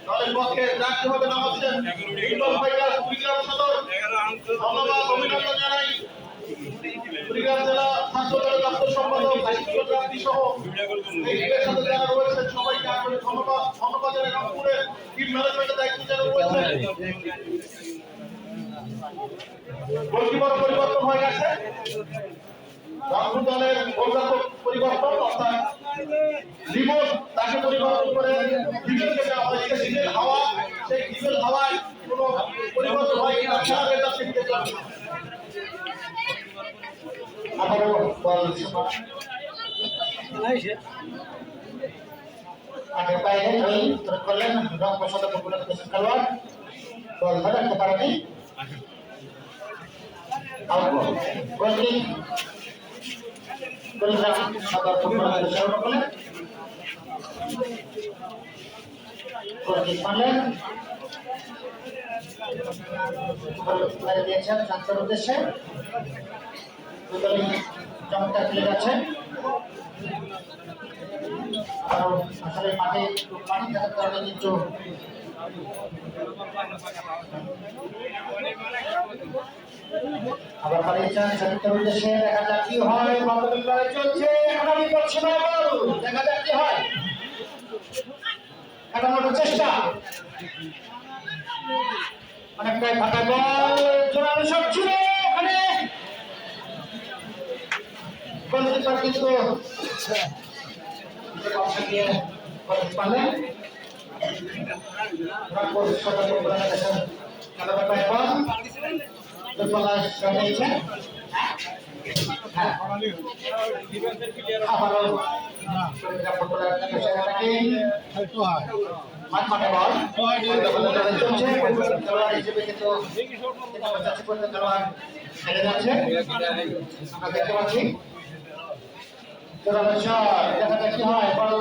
দলের পক্ষে রাখতে হবে না হচ্ছেন ধন্যবাদ অভিনন্দন জানাই কুড়িগ্রাম জেলা ছাত্র দলের দপ্তর সম্পাদক সহ সাথে যারা রয়েছেন সবাইকে আসলে ধন্যবাদ জানাই রংপুরের টিম ম্যানেজমেন্টের দায়িত্ব যারা রয়েছেন। গোলকিপার পরিবর্তন হয়ে গেছে, রংপুর দলের গোলরক্ষক পরিবর্তন অর্থাৎ রিমোট তাকে পরিবর্তন করে ডিফেন্সে দেওয়া হয়েছে। ডিফেন্স হাওয়া, সেই ডিফেন্স হাওয়ায় কোনো পরিবর্তন হয় কিনা খেলা বেতার শিখতে চান। আগে বাইরে ওই করলেন রংপুর সদর ফুটবলের খেলোয়াড় বল ধরে রাখতে পারেনি। গোলকিক কুড়িগ্রাম সদর ফুটবলের খেলোয়াড় করলেন, গোলকিক মারলেন, মেরে দিয়েছেন শান্তর উদ্দেশ্যে। দুদলই চমৎকার খেলে যাচ্ছে। আসলে মাঠে পানি থাকার কারণে কিন্তু আবার পালিয়েছেন শান্তর উদ্দেশ্যে। দেখা যাক কি হয়, লড়াই চলছে, একাডেমি করছে না, দেখা যাক কি হয়। কাটানোর চেষ্টা, অনেকটাই ফাঁকা বল, জোরালো শট ছিল ওখানে, গোলকিপার কিন্তু পারলেন। রংপুর সদর ফুটবলের খেলোয়াড় বল দুর্বলার নিয়েছেন। আবারও ফুটবলার মাঠে বল চলছে, খেলোয়াড় হিসেবে কিন্তু খেলোয়াড় খেলে যাচ্ছে, আমরা দেখতে পাচ্ছি। দেখা যাক কি হয়, বল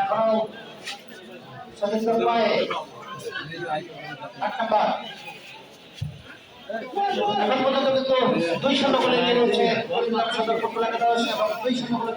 এখনো সতীর্থর পায়ে 8 নম্বর। এখন পর্যন্ত কিন্তু 2-0 গোলে এগিয়ে রয়েছে সদর ফুটবল একাদশ এবং 2-0 গোলে